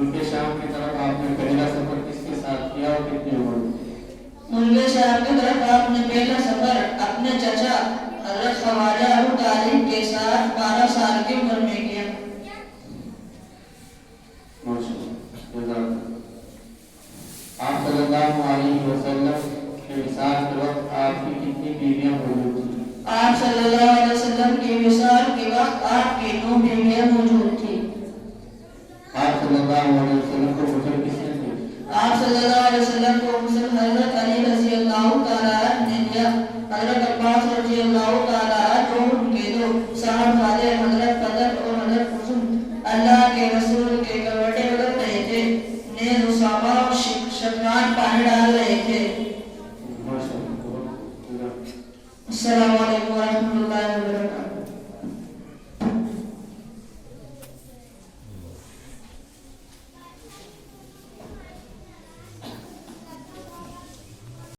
ملک شام کی طرف آپ نے پہلا سفر کس کے ساتھ کیا اور کتنی عمر میں؟ ملک شام کی طرف آپ نے پہلا سفر اپنے چچا حضرت خواجہ ابو طالب کے ساتھ 12 سال کی عمر میں کیا۔ آپ صلی اللہ علیہ وسلم کے وصال کے وقت آپ کی کتنی بیویاں موجود تھیں؟ آپ صلی اللہ علیہ وسلم کے وصال کے وقت آپ کی 9 بیویاں موجود تھیں۔ آپ صلی اللہ علیہ وسلم کو غسل کس نے دیا؟ آپ صلی اللہ علیہ وسلم کو غسل حضرت علی رضی اللہ تعالیٰ عنہ نے دیا۔ حضرت عباس رضی اللہ تعالیٰ عنہ جو ان کے 2 صاحبزادے حضرت فضل اور حضرت حسن اللہ کے رسول کے کروٹے بدل رہے تھے، نیز اسامہ اور شطران پانی ڈال رہے تھے۔ السلام علیکم ورحمۃ اللہ وبرکاتہ۔